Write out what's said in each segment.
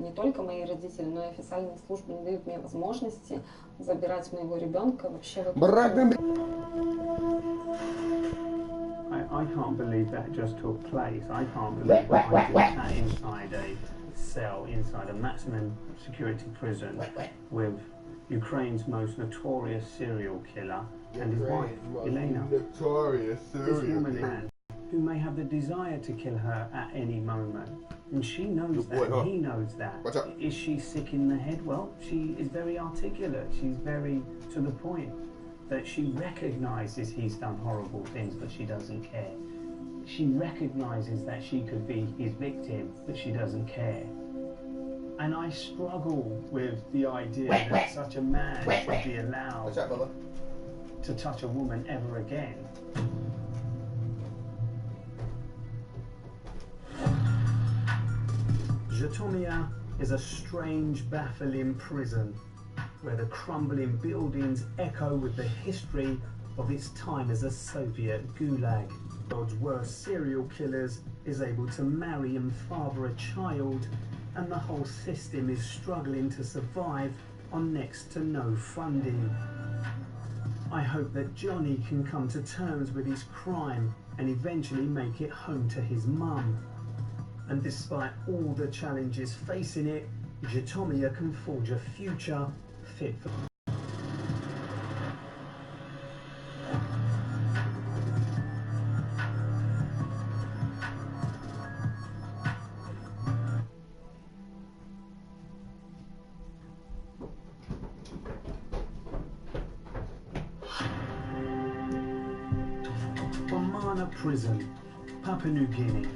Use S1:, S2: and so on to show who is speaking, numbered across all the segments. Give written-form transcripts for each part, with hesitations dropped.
S1: не только мои родители, но и официальные службы не дают мне возможности забирать моего ребенка вообще в эту...
S2: I can't believe that just took place. I can't believe that I just sat inside a cell, inside a maximum security prison with Ukraine's most notorious serial killer and his wife, Elena.
S3: Notorious serial
S2: This woman man who may have the desire to kill her at any moment. And she knows that, and he knows that. Is she sick in the head? Well, she is very articulate. She's very to the point. That she recognises he's done horrible things, but she doesn't care. She recognises that she could be his victim, but she doesn't care. And I struggle with the idea that such a man should be allowed to touch a woman ever again. Zhytomyr is a strange, baffling prison where the crumbling buildings echo with the history of its time as a Soviet gulag. The world's worst serial killers is able to marry and father a child, and the whole system is struggling to survive on next to no funding. I hope that Johnny can come to terms with his crime and eventually make it home to his mum. And despite all the challenges facing it, Zhytomyr can forge a future fit for... Bamana Prison, Papua New Guinea.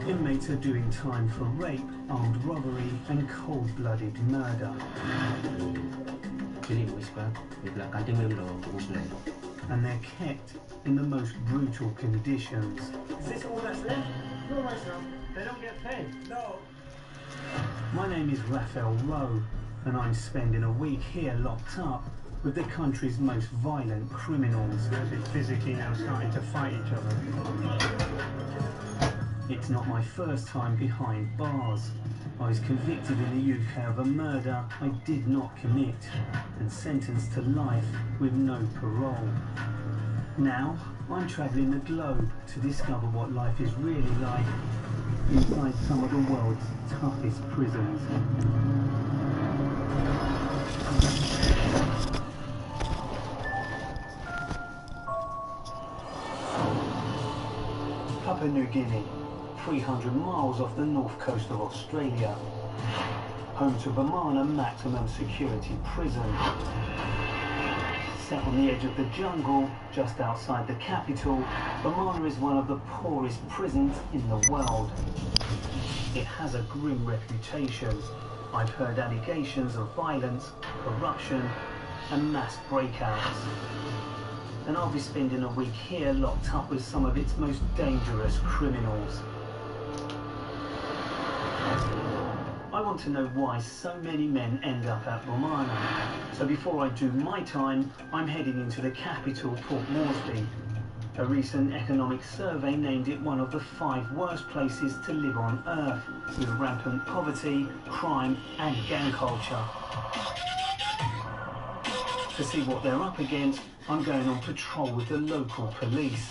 S2: Inmates are doing time for rape, armed robbery and cold-blooded murder. And they're kept in the most brutal conditions. Is this all that's left? No, myself. They don't get fed? No. My name is Raphael Rowe, and I'm spending a week here locked up with the country's most violent criminals. They're physically now starting to fight each other. It's not my first time behind bars. I was convicted in the UK of a murder I did not commit and sentenced to life with no parole. Now, I'm travelling the globe to discover what life is really like inside some of the world's toughest prisons. Papua New Guinea, 300 miles off the north coast of Australia, home to Bamana Maximum Security Prison. Set on the edge of the jungle, just outside the capital, Bamana is one of the poorest prisons in the world. It has a grim reputation. I've heard allegations of violence, corruption, and mass breakouts. And I'll be spending a week here locked up with some of its most dangerous criminals. I want to know why so many men end up at Bamana. So before I do my time, I'm heading into the capital, Port Moresby. A recent economic survey named it one of the 5 worst places to live on Earth, with rampant poverty, crime and gang culture. To see what they're up against, I'm going on patrol with the local police.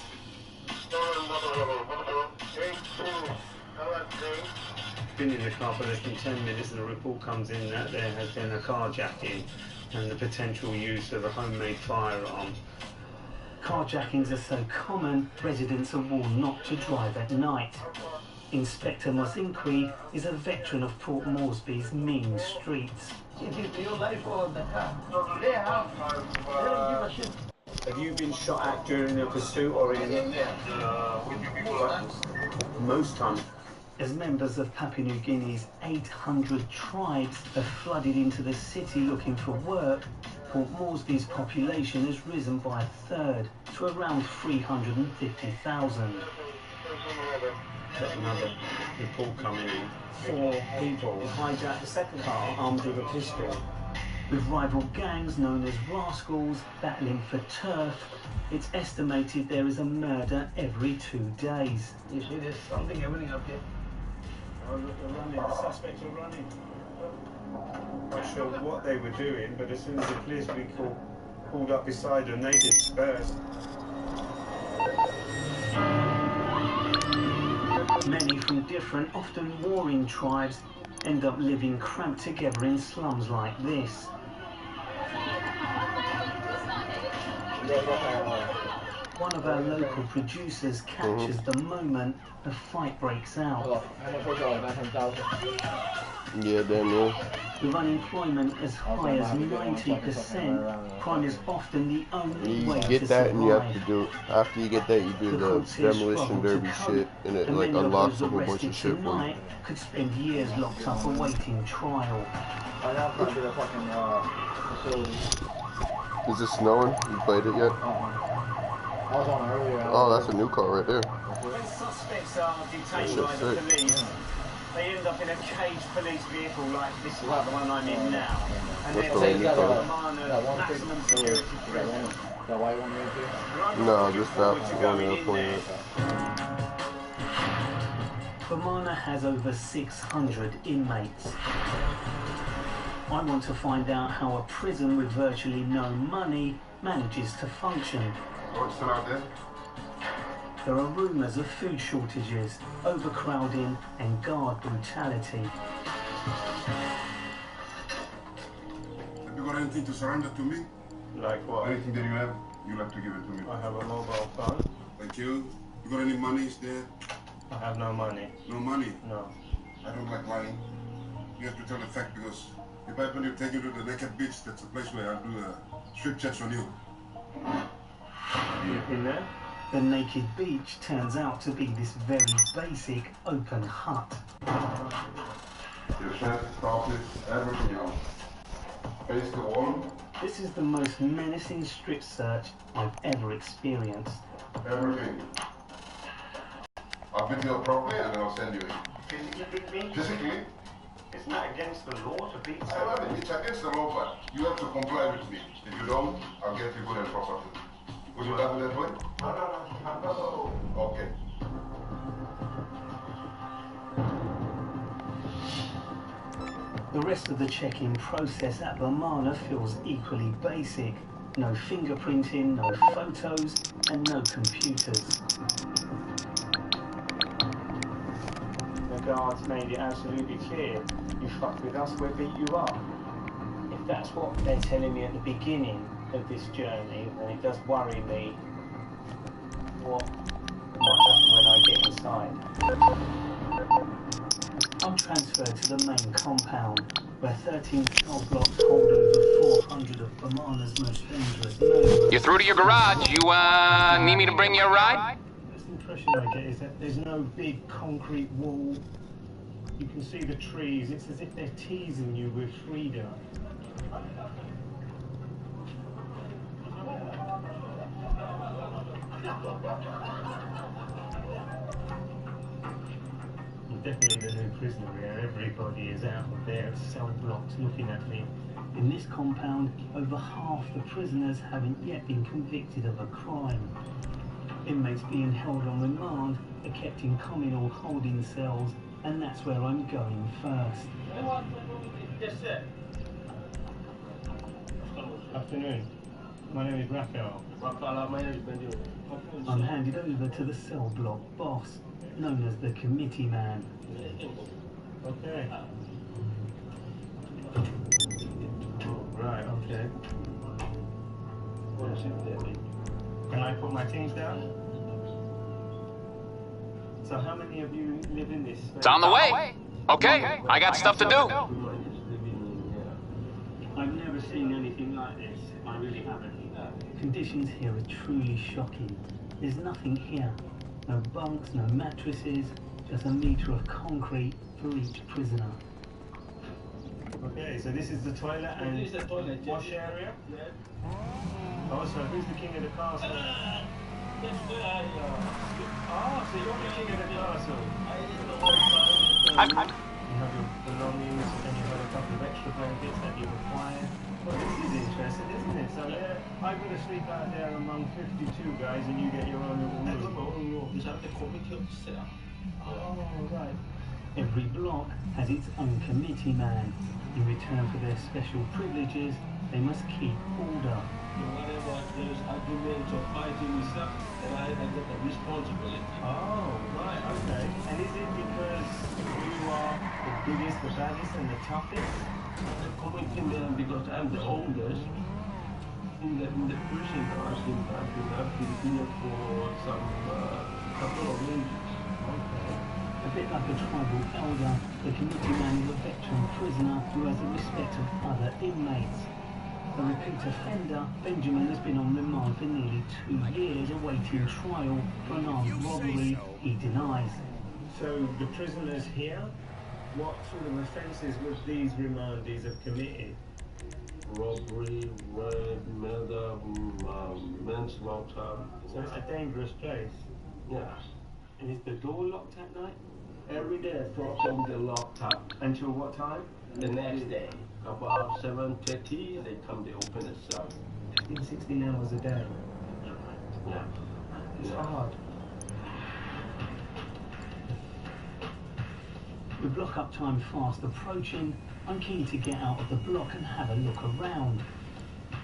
S2: Been in the car for less than 10 minutes and a report comes in that there has been a carjacking and the potential use of a homemade firearm. Carjackings are so common, residents are warned not to drive at night. Inspector Mozinkwi is a veteran of Port Moresby's mean streets. Have you been shot at during the pursuit or in? Most times. As members of Papua New Guinea's 800 tribes have flooded into the city looking for work, Port Moresby's population has risen by a third to around 350,000. Another report coming in. 4 people hijacked the second car armed with a pistol. With rival gangs known as rascals battling for turf, it's estimated there is a murder every 2 days.
S4: You see there's something happening up here.
S2: Oh, look, they're running. The suspects are running. Not sure what they were doing, but as soon as the police vehicle pulled up beside them, they dispersed. Many from different, often warring tribes end up living cramped together in slums like this. One of our local producers captures the moment a fight breaks out.
S3: Yeah, damn near.
S2: With unemployment as high as 90%, crime is often the only way to survive.
S3: You get that, and you have to do, after you get that, you do the demolition derby shit, and it like unlocks a whole bunch of shit for you.
S2: Could spend years locked up awaiting trial.
S3: Is it snowing? You played it yet?
S4: I was on earlier.
S3: Oh, that's a new car right there.
S2: When suspects are detained by the police, they end up in a caged police vehicle like this is like the one I'm in now. And
S3: What's
S2: they're
S3: the
S2: taken
S3: one
S2: to
S3: you
S2: a maximum security prison.
S4: That white one right there?
S3: No, just that one in the point.
S2: Bamana has over 600 inmates. I want to find out how a prison with virtually no money manages to function.
S3: What's out there?
S2: There are rumours of food shortages, overcrowding and guard brutality.
S5: Have you got anything to surrender to me?
S2: Like what?
S5: Anything that you'll have to give it to me.
S2: I have a mobile phone.
S5: Thank you. You got any monies there?
S2: I have no money.
S5: No money?
S2: No.
S5: I don't like lying. You have to tell the fact because if I happen to take you to the naked beach, that's a place where I'll do strip checks on you.
S2: In there? The naked beach turns out to be this very basic open hut.
S5: Your shirt, carpet, everything else. Face the wall.
S2: This is the most menacing strip search I've ever experienced.
S5: Everything. I'll beat you up properly and then I'll send you in.
S2: Physically beat me?
S5: Physically?
S2: Isn't that against the law to beat
S5: I love it. It's against the law, but you have to comply with me. If you don't, I'll get you good and properly. Would you like it that way? No. Okay.
S2: The rest of the check-in process at Bamana feels equally basic. No fingerprinting, no photos, and no computers. The guards made it absolutely clear. You fuck with us, we'll beat you up. If that's what they're telling me at the beginning of this journey, then it does worry me what might happen when I get inside. I'm transferred to the main compound, where 13 cell blocks hold over 400 of Bamana's most dangerous murderers.
S6: You're through to your garage. You, need me to bring you a ride?
S2: The impression I get is that there's no big concrete wall. You can see the trees. It's as if they're teasing you with freedom. Definitely the new prisoner here. Everybody is out of their cell blocks looking at me. In this compound, over half the prisoners haven't yet been convicted of a crime. Inmates being held on remand are kept in communal holding cells, and that's where I'm going first. Yes, sir. Afternoon. My name is Raphael. I'm handed over to the cell block boss, known as the committee man. Okay. Right, okay. Can I put my things down? So how many of you live in this?
S6: It's on the way. Okay, I got stuff to do.
S2: I've never seen anything like this. I really haven't. Conditions here are truly shocking. There's nothing here. No bunks, no mattresses, just a metre of concrete for each prisoner. Okay, so this is the toilet and wash area? Oh, so who's the king of the castle? Oh, so you're the king of the castle. You have your belongings and you have a couple of extra blankets that you require. Well, this is interesting, isn't it? So I'm going to sleep out there among 52 guys and you get your own little room. Oh, right. Every block has its own committee man. In return for their special privileges, they must keep order.
S7: Whatever there's arguments or fighting and stuff, then I get the responsibility.
S2: Oh, right, okay. And is it because you are the biggest, the baddest, and the toughest?
S7: The common thing there, because I'm the oldest in the prison, I've been here for some couple of years.
S2: Okay. A bit like a tribal elder, the committee man is a veteran prisoner who has the respect of other inmates. A repeat offender, Benjamin has been on remand for nearly 2 years awaiting trial for an armed robbery he denies. So the prisoners here, what sort of offences would these remandees have committed?
S7: Robbery, rape, murder, manslaughter.
S2: So it's a dangerous place.
S7: Yeah.
S2: And is the door locked at night?
S7: Every day, 4 o'clock, they're locked up.
S2: Until what time?
S7: The next day, about 7:30, they come, they open the cell.
S2: 16 hours a day.
S7: Yeah.
S2: It's hard. With lock-up time fast approaching, I'm keen to get out of the block and have a look around.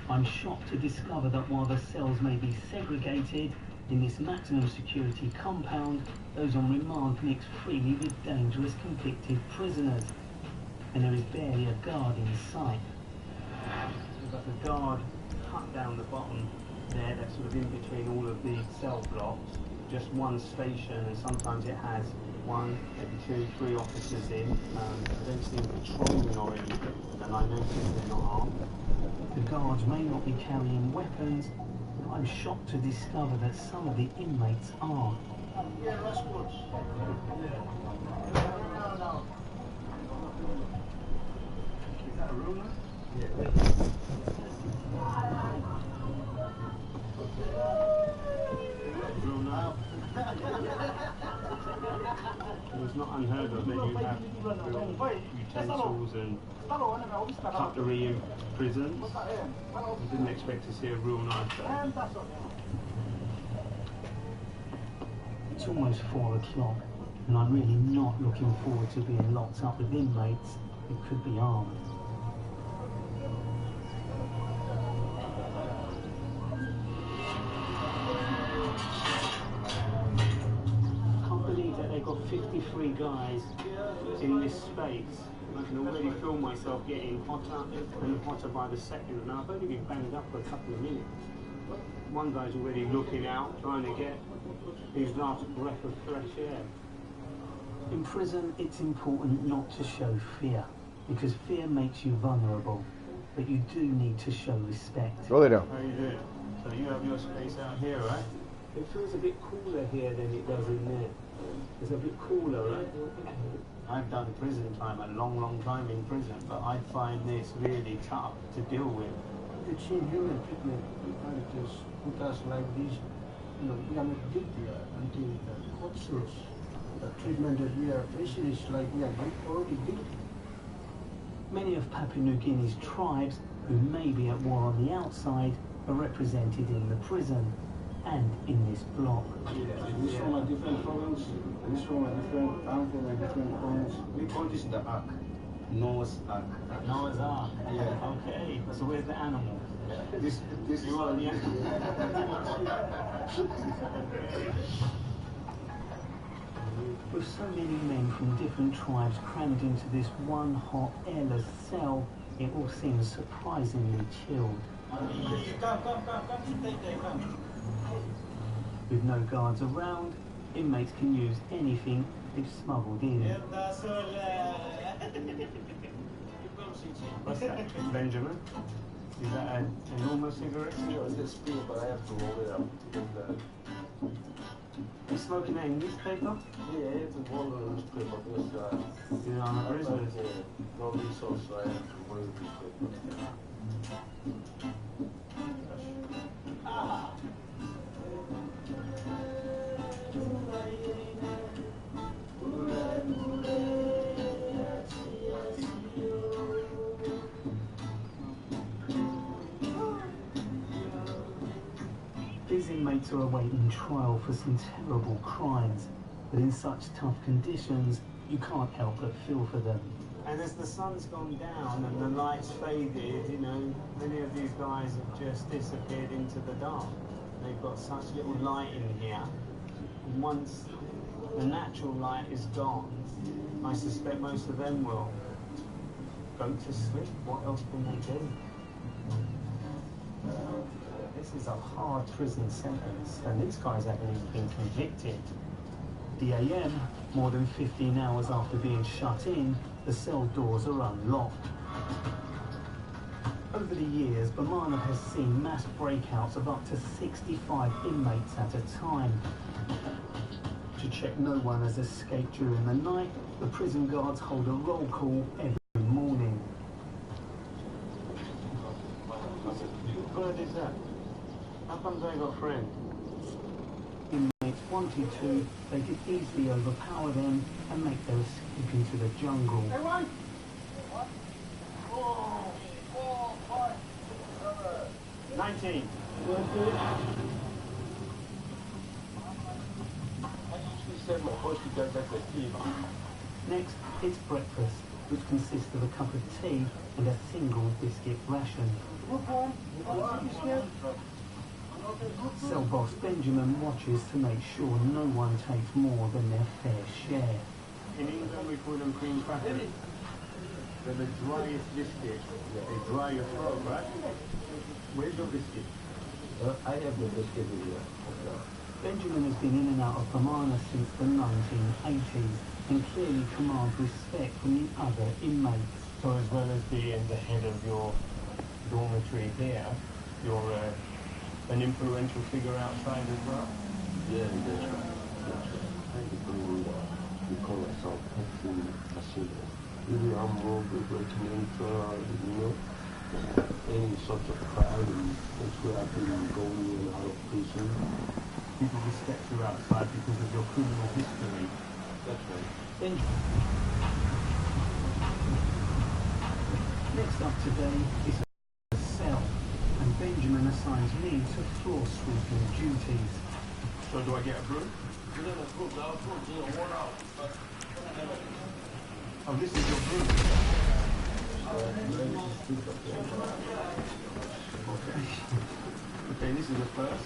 S2: I'm shocked to discover that while the cells may be segregated, in this maximum security compound, those on remand mix freely with dangerous convicted prisoners. And there is barely a guard in sight. We've got the guard cut down the bottom there, that's sort of in between all of the cell blocks. Just one station, and sometimes it has 1, maybe 2, 3 officers in. I don't see them patrolling or anything, and I notice they're not armed. The guards may not be carrying weapons, but I'm shocked to discover that some of the inmates are.
S7: Yeah, that's good.
S2: Is that a rumour?
S7: Yeah.
S2: It was not unheard of that you have utensils and cutlery in prisons. I didn't expect to see a real knife there. It's almost 4 o'clock, and I'm really not looking forward to being locked up with inmates who could be armed. Can't believe that they've got 53 guys in this space. I can already feel myself getting hotter and hotter by the second, and I've only been banged up for a couple of minutes. One guy's already looking out, trying to get his last breath of fresh air. In prison, it's important not to show fear, because fear makes you vulnerable, but you do need to show respect.
S3: Roll it down.
S2: How you doing? So you have your space out here, right? It feels a bit cooler here than it does in there. It's a bit cooler, right? I've done prison time, a long time in prison, but I find this really tough to deal with.
S8: It's inhuman treatment. And just put us like this, we are not guilty until the court says the treatment that we are facing is like we are already guilty.
S2: Many of Papua New Guinea's tribes, who may be at war on the outside, are represented in the prison and in this block.
S8: This one are different province, this one are different, I'm from a different province. We call this the Ark. Noah's Ark.
S2: Noah's Ark?
S8: Yeah.
S2: Okay, so where's the animal?
S8: This
S2: You are the animal. With so many men from different tribes crammed into this one hot, airless cell, it all seems surprisingly chilled. With no guards around, inmates can use anything they've smuggled in. What's that, Benjamin? Is that a normal cigarette?
S7: Yeah, it's a speed, but I have to roll it out.
S2: You smoking that in newspaper?
S7: Yeah, it's a roll of newspaper because
S2: You know, I'm a prisoner.
S7: no resource, so I have to roll the newspaper.
S2: These inmates are awaiting trial for some terrible crimes, but in such tough conditions, you can't help but feel for them. And as the sun's gone down and the lights faded, you know, many of these guys have just disappeared into the dark. They've got such little light in here. And once the natural light is gone, I suspect most of them will go to sleep. What else can they do? This is a hard prison sentence, and these guys haven't even been convicted. The AM, more than 15 hours after being shut in, the cell doors are unlocked. Over the years, Bamana has seen mass breakouts of up to 65 inmates at a time. To check no one has escaped during the night, the prison guards hold a roll call every morning. What is that? How come they got friends? Inmates wanted to, they could easily overpower them and make their escape into the jungle. 19. Next, it's breakfast, which consists of a cup of tea and a single biscuit ration. Cell boss Benjamin watches to make sure no one takes more than their fair share. In England we call them cream crackers. They're the driest biscuit. They dry your throat, right? Where's your biscuit?
S7: I have the biscuit here.
S2: Benjamin has been in and out of Bamana since the 1980s and clearly commands respect from the other inmates. So as well as being the head of your dormitory here, you're an influential figure outside as well?
S7: Yeah, that's right. We call ourselves Hudson Machine. Really, I'm more breaking into, any sort of crowd, and that's where I can go in and out of prison.
S2: People respect you outside because of your criminal history.
S7: That's right.
S2: Next up today is a cell, and Benjamin assigns me to floor sweeping duties. So do I get a broom? Oh, this is your broom. Okay, this is the first.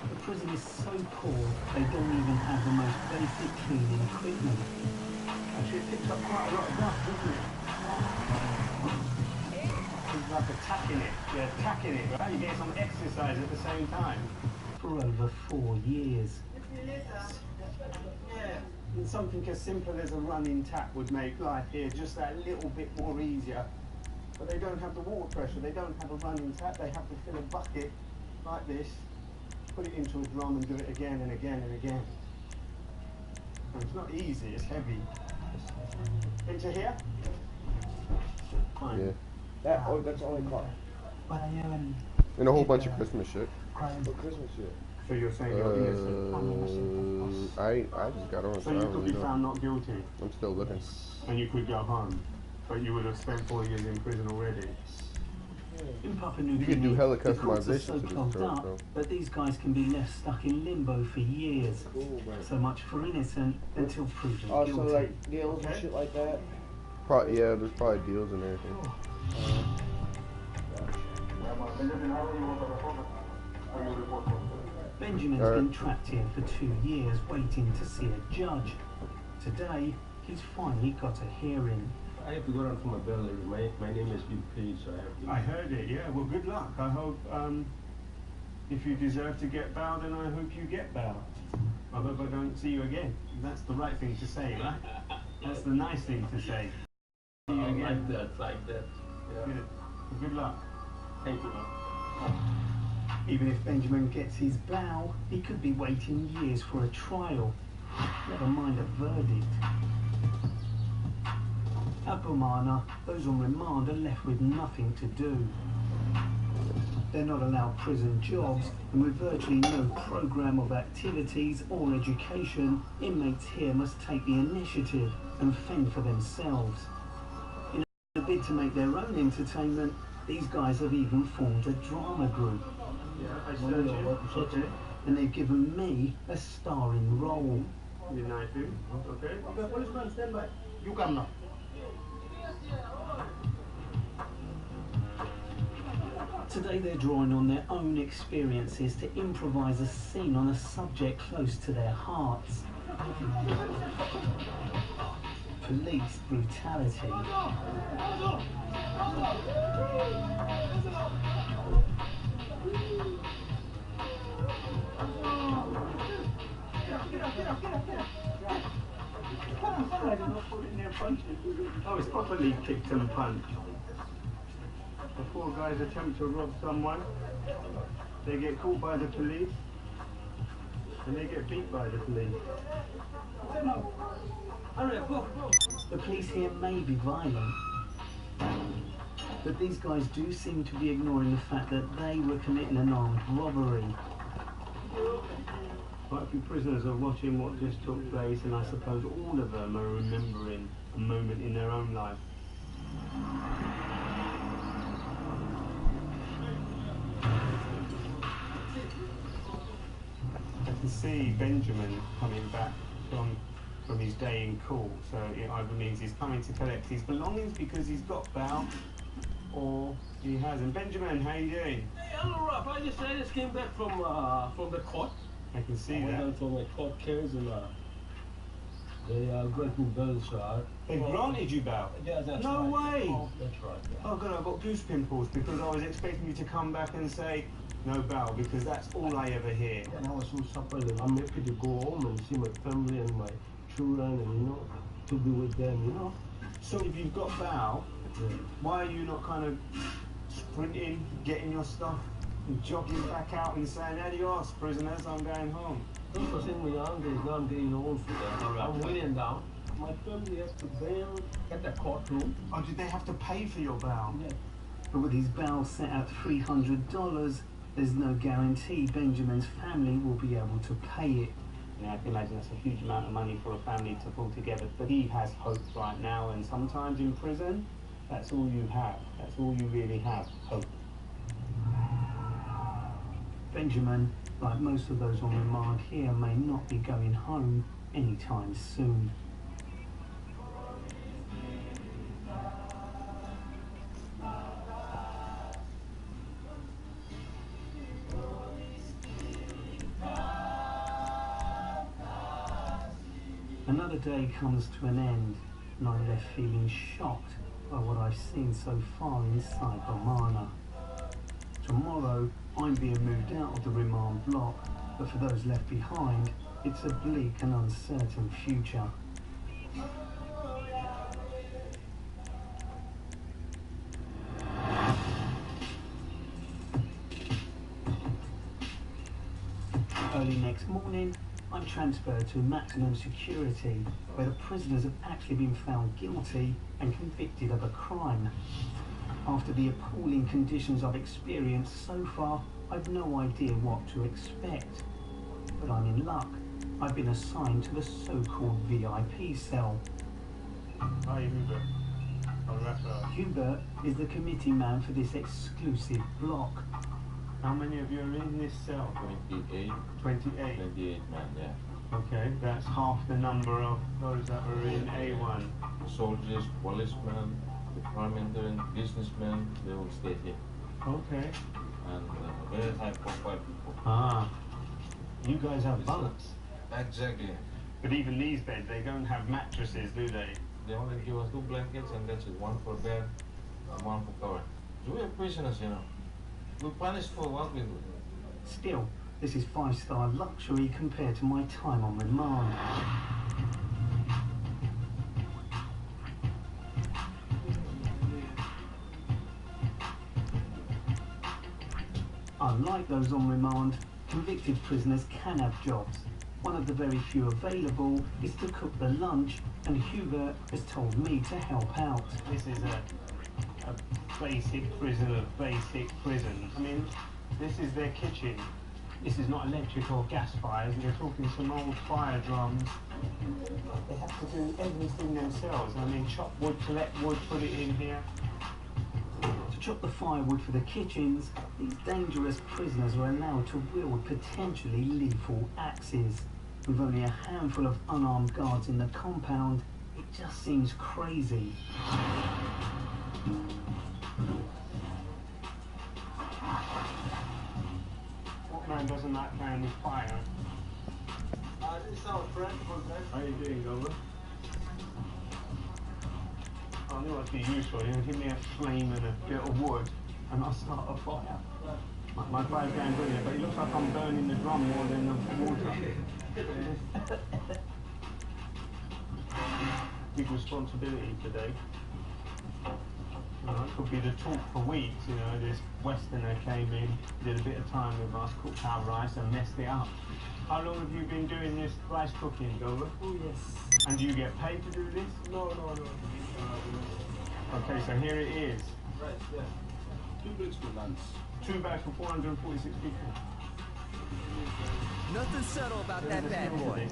S2: The prison is so poor, they don't even have the most basic cleaning equipment. Actually, it picks up quite a lot of dust, doesn't it? It's like attacking it. You're attacking it, right? You get some exercise at the same time. For over 4 years. And something as simple as a running tap would make life here just that little bit more easier. But they don't have the water pressure, they don't have a running tap, they have to fill a bucket like this, put it into a drum and do it again and again and again. And it's not easy, it's heavy. Into here? Fine.
S3: Yeah.
S4: That's only car.
S2: But
S3: And a whole bunch of Christmas shit.
S4: For Christmas shit.
S2: So you're saying you're innocent?
S3: I just got on.
S2: So you could be found not guilty?
S3: I'm still looking.
S2: And you could go home, but you would have spent 4 years in prison already. In Papua New Guinea,
S3: You can do hella
S2: the courts are
S3: customization
S2: so
S3: to this
S2: clogged
S3: drug,
S2: up
S3: though.
S2: that these guys can be left stuck in limbo for years. So much for innocent until proven guilty.
S4: So like deals and shit like that?
S3: Yeah, there's probably deals and everything.
S2: Benjamin's been trapped here for 2 years waiting to see a judge. Today, he's finally got a hearing.
S7: I have to go down for my bail. My name has been paid, so I have to...
S2: I heard it, yeah. Well, good luck. I hope, if you deserve to get bail, then I hope you get bail. I hope I don't see you again. That's the right thing to say, right? That's the nice thing to say. See you again.
S7: Like that. Yeah.
S2: Good. Well, good luck.
S7: Thank you.
S2: Even if Benjamin gets his bail, he could be waiting years for a trial. Never mind a verdict. At Bamana, those on remand are left with nothing to do. They're not allowed prison jobs, and with virtually no program of activities or education, inmates here must take the initiative and fend for themselves. In a bid to make their own entertainment, these guys have even formed a drama group. Yeah, I search it. And they've given me a starring role. Be nice, dude. Okay?
S8: Okay, policeman, stand by. You come now.
S2: Today they're drawing on their own experiences to improvise a scene on a subject close to their hearts. Police brutality.
S7: Oh, it's properly kicked and punched. The four guys attempt to rob someone. They get caught by the police. And they get beat by the police.
S2: The police here may be violent, but these guys do seem to be ignoring the fact that they were committing an armed robbery.
S7: Quite a few prisoners are watching what just took place, and I suppose all of them are remembering a moment in their own life. I can see Benjamin coming back from his day in court, so it either means he's coming to collect his belongings because he's got bail, or he hasn't. Benjamin, how you doing?
S9: Hey, I'm alright. I just came back from the court.
S7: I can see
S9: I went
S7: that.
S9: down for my court case and they granted me bail, so
S7: They granted you bail?
S9: Yeah, that's
S7: No
S9: right.
S7: way!
S9: Oh, that's right. Yeah.
S7: Oh god, I've got goose pimples because I was expecting you to come back and say no bail, because that's all I ever hear.
S9: And I was so surprised. I'm happy to go home and see my family and my children and, to be with them,
S7: So if you've got bail, why are you not kind of sprinting, getting your stuff, and jogging back out and saying, adios, prisoners, I'm going home?
S9: Those were saying my young days, now I'm getting old for that. I'm waiting down. My family has to bail at the courtroom.
S7: Oh, did they have to pay for your bail?
S9: Yeah.
S2: But with his bail set at $300, there's no guarantee Benjamin's family will be able to pay it.
S7: I can imagine that's a huge amount of money for a family to pull together, but he has hope right now, and sometimes in prison, that's all you have. That's all you really have, hope.
S2: Benjamin, like most of those on remand here, may not be going home anytime soon. Another day comes to an end, and I'm left feeling shocked by what I've seen so far inside Bomana. Tomorrow, I'm being moved out of the remand block, but for those left behind, it's a bleak and uncertain future. Early next morning, I'm transferred to maximum security, where the prisoners have actually been found guilty and convicted of a crime. After the appalling conditions I've experienced so far, I've no idea what to expect. But I'm in luck. I've been assigned to the so-called VIP cell.
S7: Hi, Hubert. I'm Raphael.
S2: Hubert is the committee man for this exclusive block.
S7: How many of you are in this cell?
S10: 28.
S7: 28.
S10: 28 men, yeah.
S7: Okay, that's half the number of those that were in A1.
S10: Soldiers, policemen, parliamentarians, businessmen, they all stay here.
S7: Okay.
S10: And very high profile people.
S7: Ah, you guys have bunks.
S10: Exactly.
S7: But even these beds, they don't have mattresses, do they?
S10: They only give us 2 blankets, and that's it. 1 for bed and 1 for cover. So we are prisoners, We punish for what we do.
S2: Still, this is 5-star luxury compared to my time on remand. Unlike those on remand, convicted prisoners can have jobs. One of the very few available is to cook the lunch, and Hubert has told me to help out.
S7: This is a basic prison of basic prisons. I mean, this is their kitchen. This is not electric or gas fires. You're talking some old fire drums. They have to do everything themselves. I mean, chop wood, collect wood, put it in here.
S2: To chop the firewood for the kitchens, these dangerous prisoners are allowed to wield potentially lethal axes.
S11: with only a handful of unarmed guards in the compound, it just seems crazy.
S7: What man doesn't like playing with fire?
S9: This is our friend. How you doing, Gover?
S7: I knew I'd be useful. He'll give me a flame and a bit of wood, and I'll start a fire. My fire's going brilliant, but it looks like I'm burning the drum more than the water. Big responsibility today. It could be the talk for weeks, you know. This Westerner came in, did a bit of time with us, cooked our rice and messed it up. How long have you been doing this rice cooking, Gover?
S8: Oh, yes.
S7: And do you get paid to do this?
S8: No.
S7: Okay, so here it is.
S9: Right, yeah. 2 bricks for lunch.
S7: 2 bags for 446 people.
S12: Nothing subtle about that bad boy.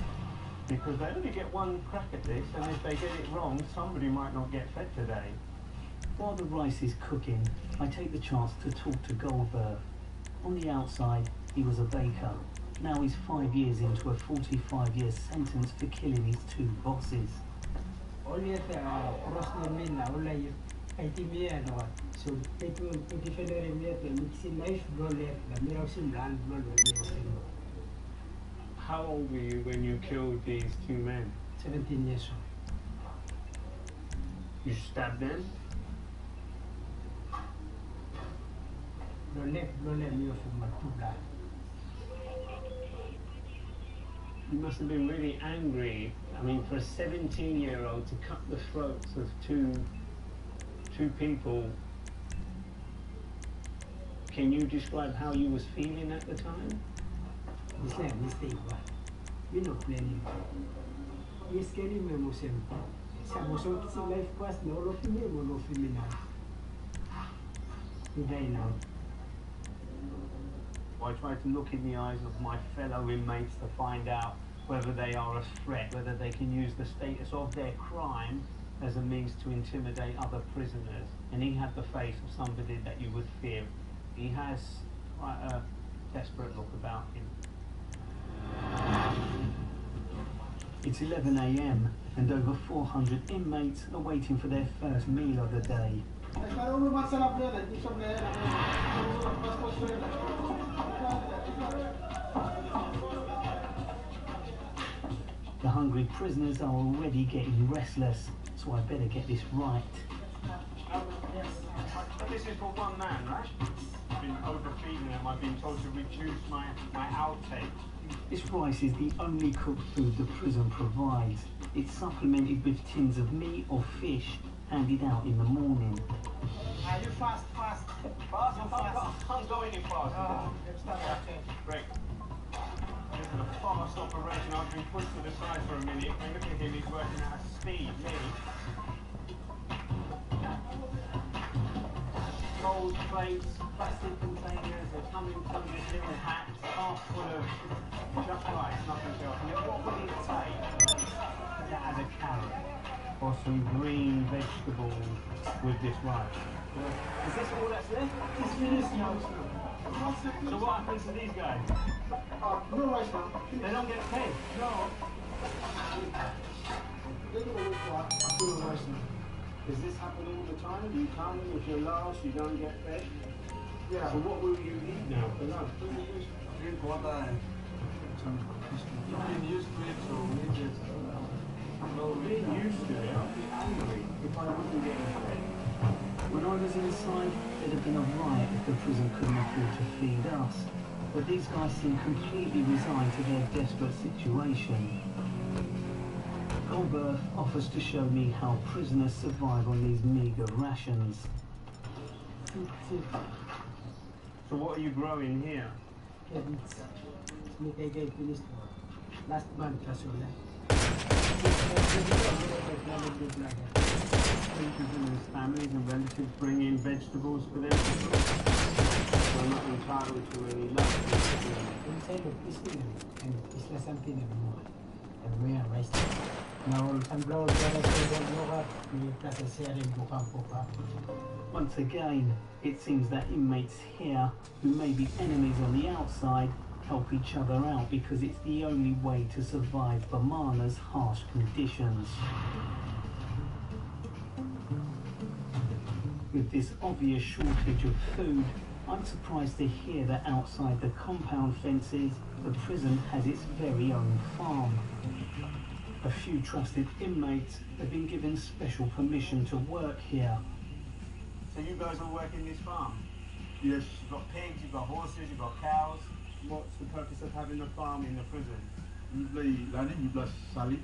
S7: Because they only get one crack at this, and if they get it wrong, somebody might not get fed today.
S11: While the rice is cooking, I take the chance to talk to Goldberg. On the outside, he was a baker. Now he's 5 years into a 45-year sentence for killing his 2 bosses.
S8: Only at the cross-the-min, only 80 million. So people defend the mixing knife, don't let the mirror sim land,
S7: How old were you when you killed these 2 men?
S8: 17 years old.
S7: You stabbed them?
S8: Don't let me off my 2 blood.
S7: You must have been really angry. I mean, for a 17-year-old to cut the throats of two people. Can you describe how you was feeling at the time?
S8: It's like mistake, but we're not planning. We're scaring me, Muslim. Some life pass, no love me, no love me now. We die now.
S7: I try to look in the eyes of my fellow inmates to find out whether they are a threat, whether they can use the status of their crime as a means to intimidate other prisoners. And he had the face of somebody that you would fear. He has quite a desperate look about him.
S11: It's 11 a.m. and over 400 inmates are waiting for their first meal of the day. The hungry prisoners are already getting restless, so I better get this right.
S7: This is for one man, right? I've been overfeeding them. I've been told to reduce my outtake.
S11: This rice is the only cooked food the prison provides. It's supplemented with tins of meat or fish handed out in the morning.
S8: Are you fast?
S7: Fast? Can't go any faster. Great. This is a fast operation. I've been pushed to the side for a minute. And look at him, he's working at speed. Me. Cold plates, plastic containers, they're coming from this little hat, half full of just rice, nothing else. And then what would it take to add a carrot or some green vegetables with this rice? Is this all that's left?
S8: It's finished now.
S7: So what happens to these guys?
S8: No rice now.
S7: They don't get paid?
S8: No. They don't work for no rice now.
S7: Does this happen all the time? Do you come in if you're last, you don't get fed?
S8: Yeah.
S7: So what will you eat now for lunch?
S9: Drink water and you've been used to it, so maybe it's
S7: Being used to it, I'd be angry if I wasn't getting fed.
S11: When I was inside, there'd have been a riot if the prison couldn't afford to feed us. But these guys seem completely resigned to their desperate situation. Goldberg offers to show me how prisoners survive on these meager rations.
S7: So what are you growing here?
S8: Last month, that's all.
S7: Prisoners' families and relatives bring in vegetables for them to cook. They're not entitled to any lunch.
S8: Inside of prison, and it's like something anymore. And we are rice. Now, some blood,
S11: Once again, it seems that inmates here, who may be enemies on the outside, help each other out because it's the only way to survive Bamana's harsh conditions. With this obvious shortage of food, I'm surprised to hear that outside the compound fences, the prison has its very own farm. A few trusted inmates have been given special permission to work here.
S7: So you guys all work in this farm?
S8: Yes.
S7: You've got pigs, you've got horses, you've got cows. What's the purpose of having a farm in the prison?
S8: We play landing, we play Sally.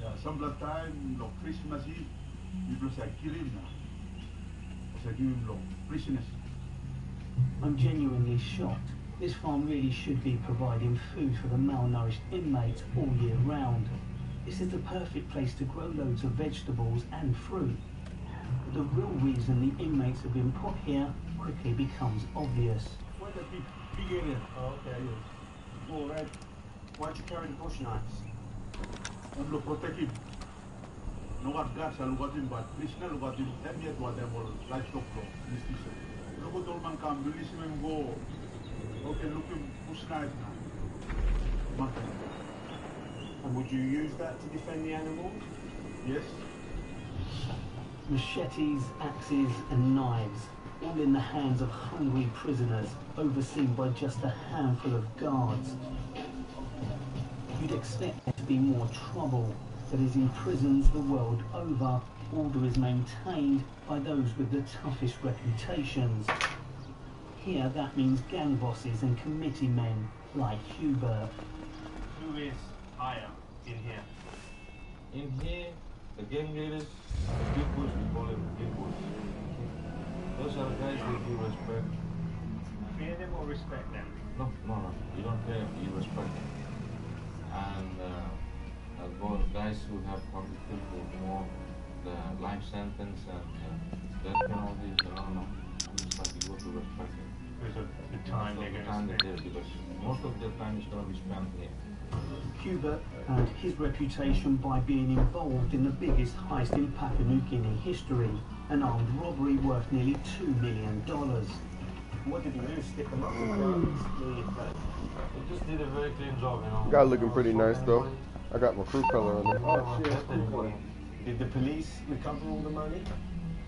S8: Yeah, some blood time, no Christmas Eve, we play killing now. So give him long prisoners.
S11: I'm genuinely shocked. This farm really should be providing food for the malnourished inmates all year round. This is the perfect place to grow loads of vegetables and fruit. The real reason the inmates have been put here quickly becomes obvious.
S7: Where the pig area? Oh, okay. All right. Why'd you carry the bush knives?
S8: I'm not protecting. No one guards are looking, but prisoner looking, them yet what they will livestock law, justice. Look at all man come, release him and go. Okay, look him, push knife now.
S7: And would you use that to defend the animals?
S8: Yes.
S11: Machetes, axes and knives, all in the hands of hungry prisoners, overseen by just a handful of guards. You'd expect there to be more trouble, but as in prisons the world over, order is maintained by those with the toughest reputations. Here that means gang bosses and committee men like Hubert.
S7: Who is higher in here?
S10: In here, the gang leaders, the big boys, we call them big boys. Those are guys that you respect.
S7: Fear them or respect them?
S10: No. You don't fear them, you respect them. And guys who have convicted for more the life sentence and death penalties, it's like you go to respect them.
S7: Because of the time they're going to spend.
S10: Because most of their time is going to be spent here.
S11: Hubert earned his reputation by being involved in the biggest heist in Papua New Guinea history, an armed robbery worth nearly $2 million.
S7: What did he do? Stick them up?
S10: He just did a very clean job,
S3: Guy looking pretty nice though. I got my crew color on there.
S7: Did the police recover all the money?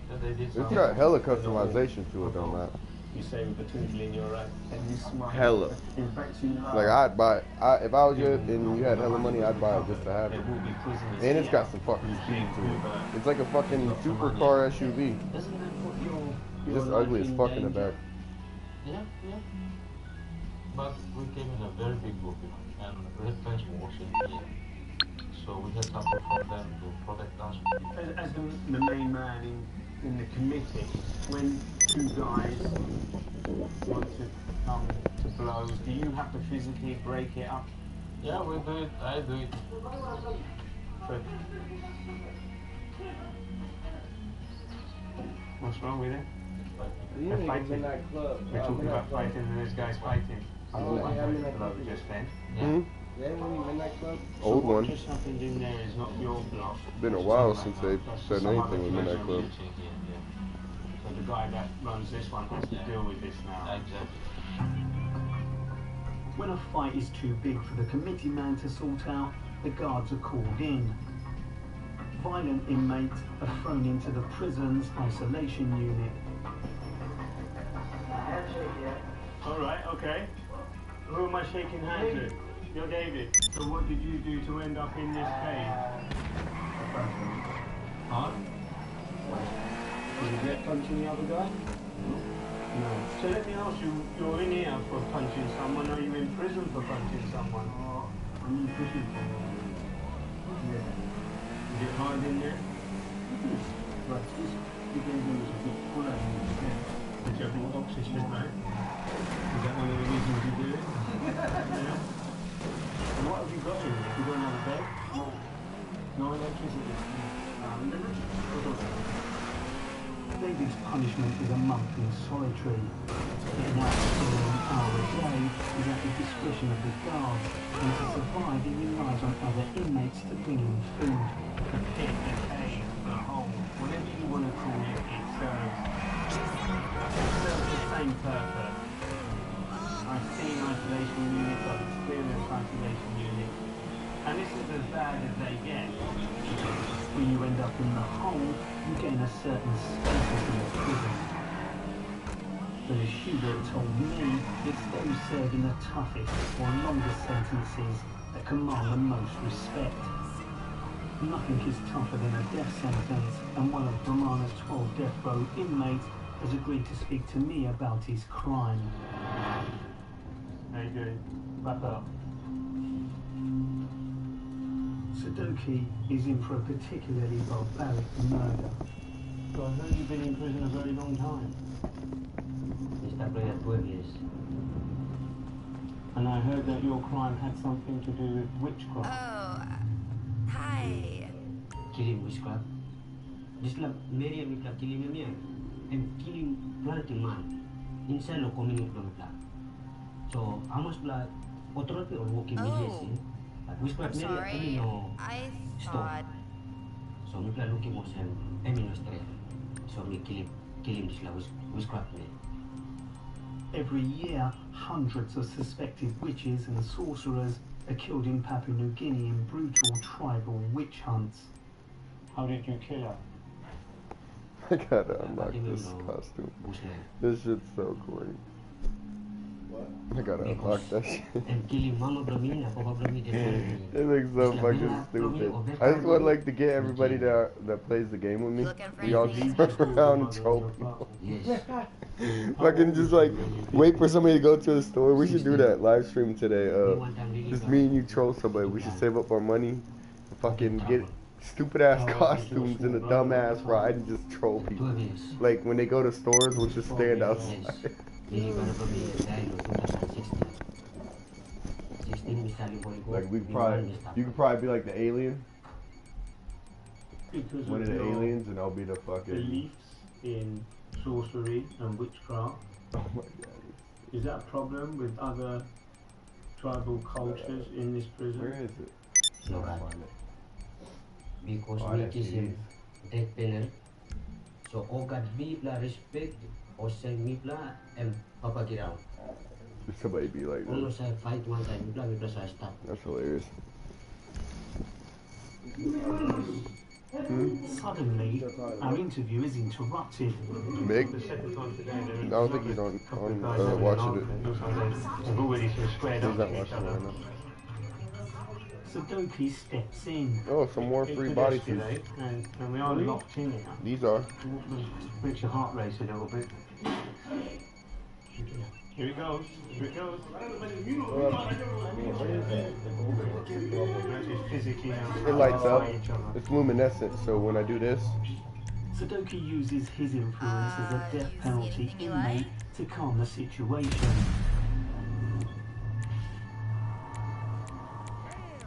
S10: Yeah, they did.
S3: It's got hella customization to it though, man.
S7: You say with the twinkle in your eye and you smile.
S3: Hella.
S7: In fact, you know.
S3: Like I'd buy it. If I was you and you had hella money, I'd buy it just to have it. And it's got some fucking speed to it. It's like a fucking supercar SUV.
S11: Doesn't that put your
S3: Just ugly as fuck in the back.
S10: Yeah. But we came in a very big group, and Red Fence was in here. So we had support from them to protect us.
S7: As the main man in the committee, when two guys want to come to blows, do you have to physically break it up?
S10: Yeah, we do it. I do it.
S7: But what's wrong with it? They're fighting. We're talking about fighting and this guy's fighting. I just then.
S3: Hmm?
S4: Yeah, when you in that club?
S3: Old
S7: what
S3: one.
S7: just happened in there is not your block.
S3: Been a while since they said anything in Midnight Club.
S7: So the guy that runs this one has to deal with this now.
S10: Exactly.
S11: When a fight is too big for the committee man to sort out, the guards are called in. Violent inmates are thrown into the prison's isolation unit.
S7: Alright, okay. Who am I shaking hands with? You're David. So what did you do to end up in this cave? Huh? Did you get punching the other guy? No. So let me ask you, you're in here for punching someone, are you in prison for punching someone?
S8: I'm in prison for
S7: Is it hard in there?
S8: but this people is a bit cooler than
S7: Did you have more oxygen, right? Is that one of the reasons you do it? Yeah. And what have you got in here? You don't have a bed? No electricity?
S11: David's punishment is a month in solitary. Getting out for an hour a day is at the discretion of the guard, and to survive he relies on other inmates to bring him food.
S7: The pit, the cave, the hole, whatever you want to call it, it serves the same purpose. I've seen isolation
S11: And this is as bad as they get. When you end up in the hole, you gain a certain status in the prison. But as Hubert told me, it's those serving the toughest or longest sentences that command the most respect. Nothing is tougher than a death sentence, and one of Brahmana's 12 death row inmates has agreed to speak to me about his crime. How you doing? Back up. Sadoki is in for a particularly barbaric murder. So I heard you've been in prison a very long time.
S13: Está preso 12 years.
S11: And I heard that your crime had something to do with witchcraft.
S14: Oh, hi.
S13: Killing witchcraft. Just like Mary and Mikla killing me, and killing planting man. Inside the community from Mikla. So, I must like, authority or working mediation. Witchcraft Mary,
S14: I thought...
S13: So, Mikla looking was him, no stress. So, me killing this like witchcraft Mary.
S11: Every year, hundreds of suspected witches and sorcerers are killed in Papua New Guinea in brutal tribal witch hunts. How did you kill her?
S3: I gotta unlock this costume. This shit's so corny. I gotta unlock that shit. It looks so fucking stupid. I just want like to get everybody that plays the game with me. We all just run around and troll people. Fucking just like wait for somebody to go to the store. We should do that live stream today. Just me and you troll somebody. We should save up our money and fucking get stupid ass costumes in a dumb ass ride and just troll people. Like when they go to stores, we'll just stand outside. Like we you could probably be like the alien. One of the aliens, and I'll be the fucking.
S11: Beliefs in sorcery and witchcraft.
S3: Oh my god.
S11: Is that a problem with other tribal cultures in this prison?
S3: Where is it?
S13: No, because witchism, death penalty. So, ogat bibla respect, or say bibla and papa girao.
S3: Somebody be like
S13: almost I fight one time, bibla so I stop.
S3: That's hilarious.
S11: Suddenly, our interview is interrupted.
S3: Mick? I don't think he's on watching it.
S11: They've already squared up.
S3: He's not watching it right now.
S11: Sadoki steps in.
S3: Oh, some more free body suits.
S11: And we are locked in here.
S3: These are.
S11: Makes your heart race a little bit. Here it goes. Here it goes.
S3: It lights up. It's luminescent, so when I do this.
S11: Sadoki uses his influence as a death penalty inmate to calm the situation.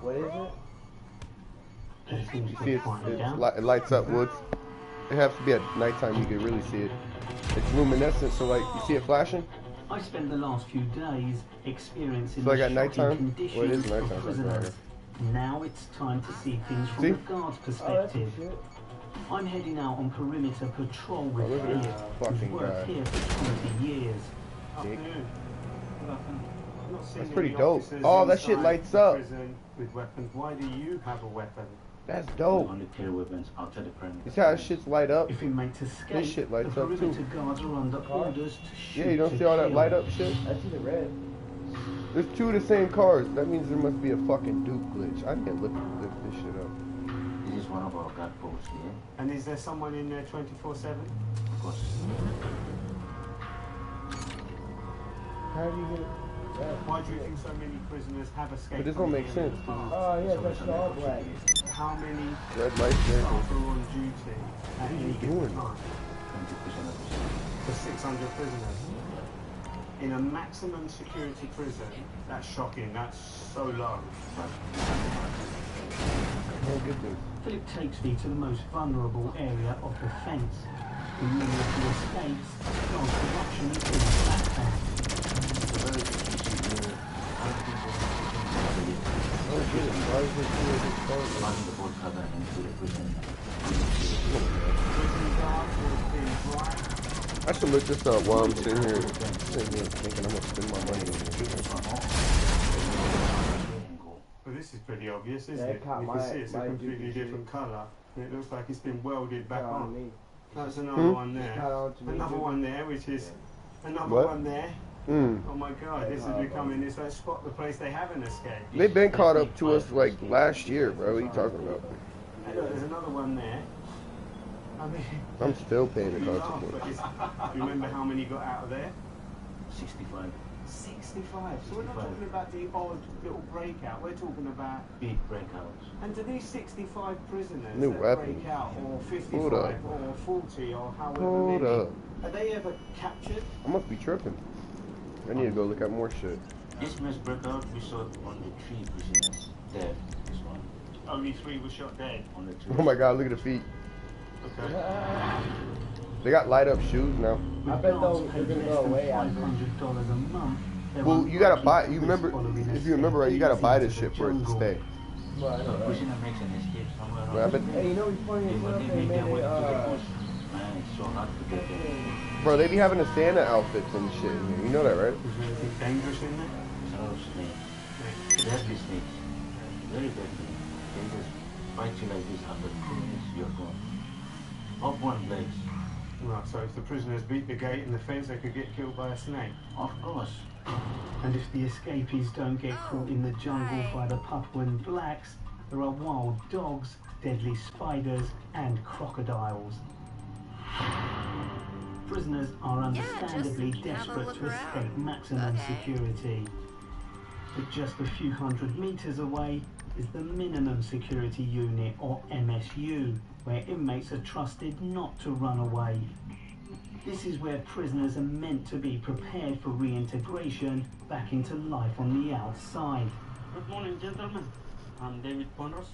S4: What is it?
S3: See, it lights up woods. It has to be at nighttime you can really see it. It's luminescent, so like you see it flashing.
S11: I spent the last few days experiencing
S3: so like
S11: the
S3: at nighttime.
S11: conditions
S3: Well, it is
S11: of
S3: nighttime.
S11: prisoners. Now it's time to see things from the guard's perspective. I'm heading out on perimeter patrol with Philip, who's worked here for 20 years.
S3: That's pretty dope. Oh, that shit lights up.
S11: With weapons. Why do you have a weapon?
S3: That's dope.
S15: Only carry weapons outside the perimeter.
S3: You see how shit's light up?
S11: If inmates escape,
S3: this shit lights up too.
S11: Guards are under orders to shoot.
S3: Yeah, you don't see all that light up shit?
S4: I see the red.
S3: There's two of the same cars. That means there must be a fucking dupe glitch. I can't lift this shit up.
S15: This is one of our guard posts here.
S11: And is there someone in there 24/7?
S15: Of course.
S3: How do you get it?
S11: Why do you think so many prisoners have escaped?
S3: But this don't make sense.
S4: Oh, yeah, that's all black.
S11: How many
S3: red lights there?
S11: staff are on duty at any given time?
S15: 20%
S11: For 600 prisoners. In a maximum security prison, that's shocking. That's so low.
S3: Oh, goodness.
S11: Philip takes me to the most vulnerable area of the fence. In many of the escapes, large corruption is in the backpack.
S3: I should look this up while I'm sitting here thinking I'm gonna spend my money on this.
S7: Well, this is pretty obvious, isn't
S4: Yeah,
S7: it?
S4: cut
S7: You
S4: my-
S7: can see it's a
S4: my
S7: completely
S4: dookie
S7: different colour. And it looks like it's been welded back
S4: Cut on
S7: on.
S4: me.
S7: That's another one
S4: Cut
S7: there.
S4: on to me,
S7: Another
S4: dookie.
S7: one there, which is another
S3: What?
S7: one there.
S3: Mm.
S7: Oh my God, this is becoming, it's like spot the place they haven't escaped.
S3: They've been caught up to us like last year, bro. What are you talking about?
S7: Hey, look, there's another one there. I mean,
S3: I'm still paying the
S7: you laugh, but
S3: consequences.
S7: remember how many got out of there?
S15: 65.
S7: 65. So we're not talking about the odd little breakout. We're talking about
S15: Big breakouts.
S7: And do these 65 prisoners
S3: New
S7: that
S3: weapons.
S7: break out, or 55,
S3: Hold up.
S7: or 40, or however
S3: Hold
S7: many,
S3: up.
S7: are they ever captured?
S3: I must be tripping. I need to go look at more shit.
S15: This mass breakout, we saw only 3 prisoners dead. This one.
S7: Only 3 were shot dead.
S15: Only 3.
S3: Oh my God, look at the feet.
S7: Okay.
S3: They got light up shoes now.
S4: I bet they're gonna go away after.
S11: $500 a month.
S3: Well, you gotta buy. You remember? If you remember right, you gotta buy this shit for it to stay.
S4: Well, I know,
S15: So
S4: right?
S15: prisoner makes an escape somewhere
S3: Well, I
S15: around.
S3: bet-
S4: Hey, you know what's funny?
S15: They
S4: It's
S15: make
S4: what they
S15: their
S4: made
S15: way
S4: it,
S15: to the bush. Man, it's so hard to get there.
S3: Bro, they be having the Santa outfits and shit in here. You know that, right?
S7: Is there anything dangerous in there?
S15: So snakes. Deadly snakes. Very deadly. They just bite you like this. After 2 minutes, you're gone. Up one legs.
S7: Right, so if the prisoners beat the gate and the fence, they could get killed by a snake.
S15: Of course.
S11: And if the escapees don't get caught in the jungle by the Papuan blacks, there are wild dogs, deadly spiders, and crocodiles. Prisoners are understandably
S14: just have a
S11: desperate
S14: look
S11: to
S14: around.
S11: escape maximum
S14: Okay.
S11: security. But just a few hundred meters away is the Minimum Security Unit, or MSU, where inmates are trusted not to run away. This is where prisoners are meant to be prepared for reintegration back into life on the outside.
S16: Good morning, gentlemen. I'm David Ponros.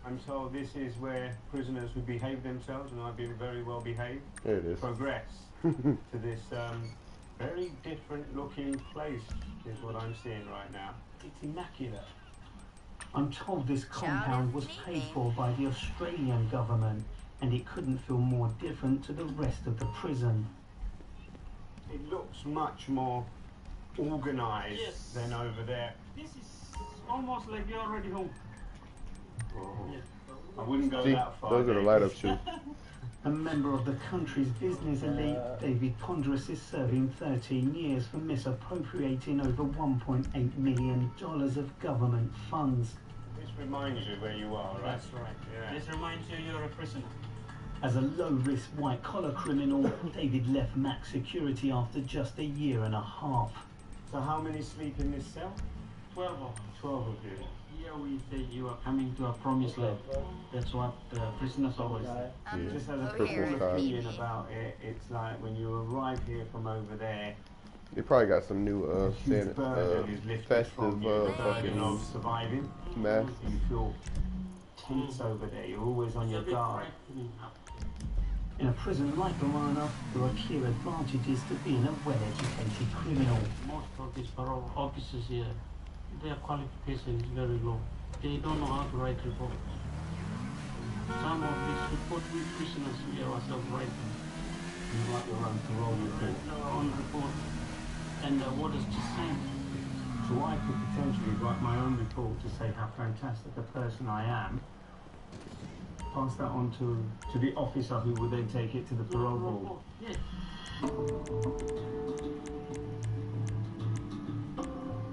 S7: I'm told this is where prisoners who behave themselves, and I've been very well behaved,
S3: There it is.
S7: progress to this very different looking place, is what I'm seeing right now. It's immaculate.
S11: I'm told this compound was paid for by the Australian government, and it couldn't feel more different to the rest of the prison.
S7: It looks much more organised
S16: Yes.
S7: than over there.
S16: This is almost like you're already home.
S7: I wouldn't go
S3: See,
S7: that far.
S3: those are the
S7: Dave.
S3: light up shoes.
S11: A member of the country's business elite, David Ponderus, is serving 13 years for misappropriating over $1.8 million of government funds.
S7: This reminds you where you are, right?
S16: That's right.
S7: Yeah.
S16: This reminds you you're a prisoner.
S11: As a low-risk white-collar criminal, David left max security after just a year and a half.
S7: So how many sleep in this cell?
S16: 12 of us.
S7: 12 of you.
S16: Here we say you are coming to a promised land. That's what prisoners always say.
S7: Just as a
S14: over here
S7: personal
S14: is
S7: opinion
S14: Mimi.
S7: about it, it's like when you arrive here from over there,
S3: They probably got some new
S7: huge
S3: Santa,
S7: burden is lifted
S3: festive
S7: from you, the burden of
S3: fucking
S7: surviving.
S3: mask.
S7: You feel tense over there, you're always on your
S16: It's a bit
S7: guard.
S16: frightening.
S11: In a prison like Burana, there are clear advantages to being a well-educated criminal.
S16: Most of these parole officers here, their qualification is very low. They don't know how to write reports. Some of these report with prisoners we ourselves write them.
S7: You write your own parole report.
S16: Our own report. And what is just saying?
S7: So I could potentially write my own report to say how fantastic a person I am, pass that on to the officer who would then take it to the parole board.
S16: Yes.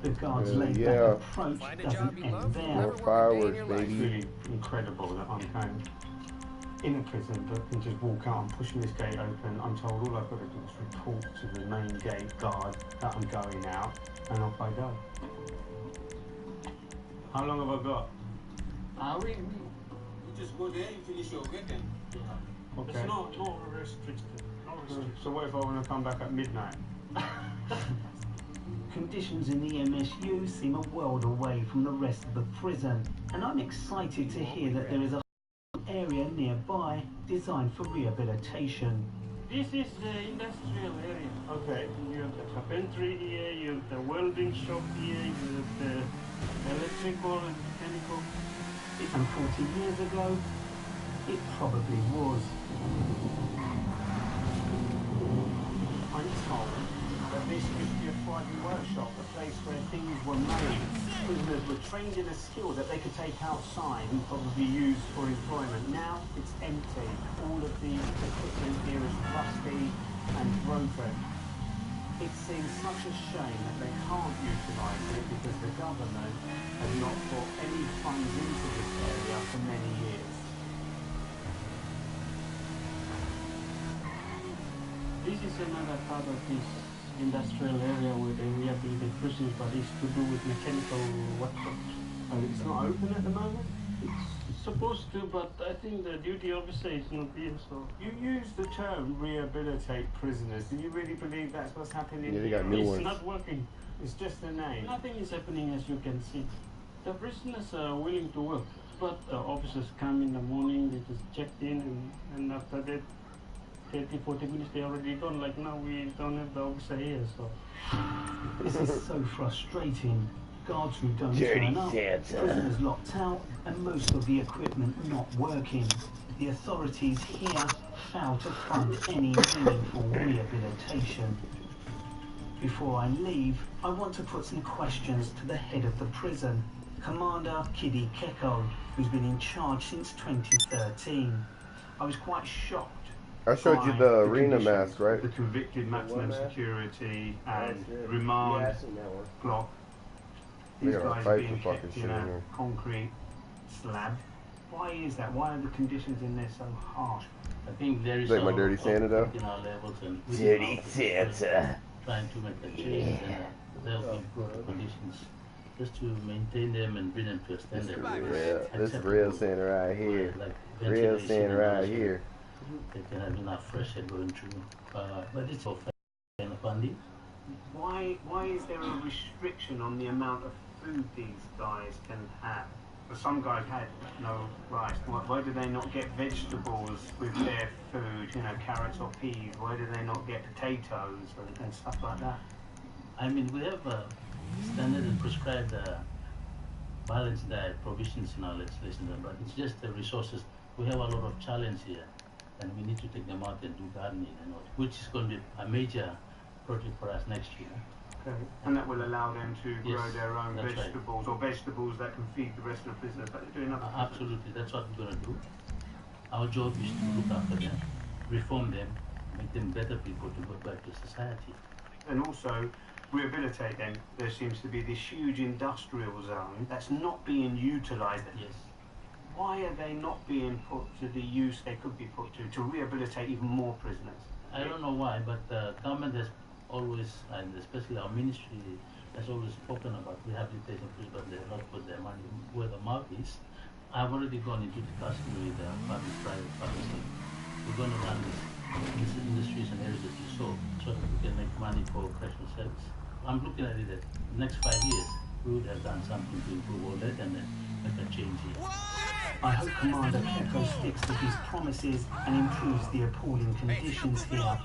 S11: The guard's
S3: Yeah,
S11: laid-back
S3: yeah.
S11: approach
S12: Find a
S11: doesn't
S12: job you
S11: end
S12: love,
S11: there.
S3: More fireworks,
S7: It's
S3: baby.
S7: really incredible that I'm kind of in a prison but can just walk out and pushing this gate open. I'm told all I've got to do is report to the main gate guard that I'm going out, and off I go. How long have I got?
S16: We just go there, you finish your work and
S7: Okay.
S16: there's no restriction. No restriction.
S7: So what if I want to come back at midnight?
S11: Conditions in the MSU seem a world away from the rest of the prison, and I'm excited to hear that there is a area nearby designed for rehabilitation.
S16: This is the industrial area.
S7: Okay.
S16: You have the carpentry here, you have the welding shop here, you have the electrical and mechanical.
S11: And 40 years ago, it probably was.
S7: I'm told that this used to be a private workshop, a place where things were made. prisoners were trained in a skill that they could take outside and probably use for employment. Now it's empty. All of the equipment here is rusty and broken. It seems such a shame that they can't utilise it because the government has not put any funds into this area for many years.
S16: This is another part of this industrial area where they rehabilitate prisoners, but it's to do with mechanical workshops.
S7: It's not open at the moment?
S16: It's supposed to, but I think the duty officer is not here, so...
S7: You use the term rehabilitate prisoners. Do you really believe that's what's happening?
S3: Yeah, they got new ones.
S16: It's not working.
S7: It's just a name.
S16: Nothing is happening, as you can see. The prisoners are willing to work, but the officers come in the morning, they just checked in, and after that, 30-40 minutes they already gone. Like now we don't have the officer here, so...
S11: This is so frustrating. Guards who don't
S3: Dirty
S11: turn up,
S3: Santa.
S11: prisoners locked out, and most of the equipment not working. The authorities here fail to fund any meaningful rehabilitation. Before I leave, I want to put some questions to the head of the prison, Commander Kiddy Keko, who's been in charge since 2013. I was quite shocked.
S3: I showed you the arena mask, right?
S7: The convicted maximum security and remand block. These
S3: They're gonna
S7: guys are
S3: fight
S7: being
S3: for fucking
S7: kept
S3: shit
S7: in
S3: in
S7: a
S3: here.
S7: concrete slab. Why is that? Why are the conditions in there so harsh?
S15: I think there is
S3: Like my Dirty Santa though?
S15: in our levels and
S3: Dirty Santa.
S15: trying to make a change and help improve the conditions just to maintain them and bring them to a standard.
S3: This is real Santa right here. Real Santa right here.
S15: They can have enough fresh air going through. But it's all kind of funding.
S7: Why is there a restriction on the amount of food these guys can have? Well, some guys had no rice. Why do they not get vegetables with their food, you know, carrots or peas? Why do they not get potatoes and stuff like that?
S15: I mean, we have standard and prescribed balanced diet provisions in our legislation, but it's just the resources. We have a lot of challenge here, and we need to take them out and do gardening and all, which is going to be a major project for us next year.
S7: Okay. And that will allow them to grow
S15: Yes,
S7: their own
S15: that's
S7: vegetables, or vegetables that can feed the rest of the prisoners, but they're doing nothing.
S15: Absolutely, that's what we're going to do. Our job is to look after them, reform them, make them better people to go back to society.
S7: And also rehabilitate them. There seems to be this huge industrial zone that's not being utilised.
S15: Yes.
S7: Why are they not being put to the use they could be put to rehabilitate even more prisoners?
S15: I don't know why, but the government has always, and especially our ministry, has always spoken about rehabilitation, but they have not put their money where the mouth is. I've already gone into discussion with the public-private partnership. We're going to run this industries and areas that you saw, so that we can make money for correctional service. I'm looking at it that the next 5 years, we would have done something to improve all that and then make a change here.
S11: I hope Commander Keko sticks to his promises and improves the appalling conditions here.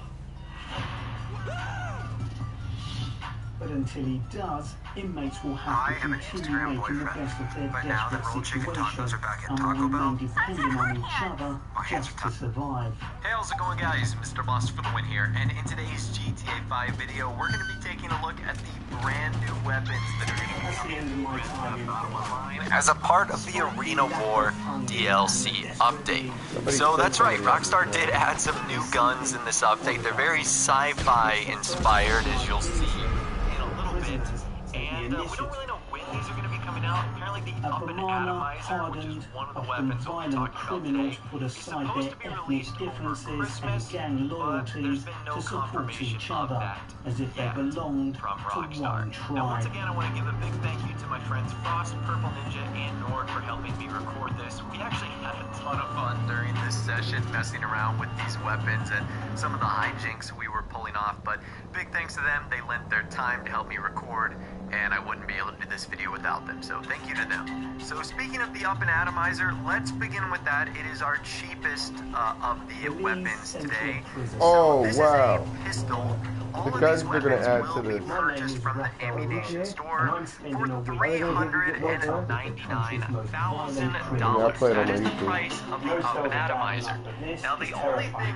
S11: But until he does, inmates will have to continue making the best of their desperate situation and will remain dependent on each other just to survive.
S17: Hey, how's it going, guys? Mr. Boss for the win here, and in today's GTA 5 video, we're going to be taking a look at the brand new weapons that are going to be coming in as a part of the Arena War DLC update. So that's right, Rockstar did add some new guns in this update. They're very sci-fi inspired, as you'll see in a little bit. And we don't really know when these are going to be coming out. Apparently the Up and Atomizer, which is one of the weapons we'll be talking about today,
S11: put aside their ethnic differences and gang loyalties to support each other, as if they belonged to one
S17: Now, once
S11: tribe.
S17: again, I want to give a big thank you to my friends Frost, Purple Ninja, and Nord for helping me record this. We actually had a ton of fun during this session messing around with these weapons and some of the hijinks we were pulling off, but big thanks to them. They lent their time to help me record, and I wouldn't be able to do this video without them, so thank you to them. So speaking of the Up and Atomizer, let's begin with that. It is our cheapest of the weapons today.
S3: Oh,
S17: this
S3: wow.
S17: is a pistol. All
S3: The
S17: of
S3: guns
S17: these
S3: they're gonna
S17: weapons
S3: add
S17: will
S3: to
S17: be
S3: this.
S17: purchased from the ammunition store for $399,000.
S3: I played on
S17: That is the
S3: YouTube.
S17: price of the Up and Atomizer. Now the only thing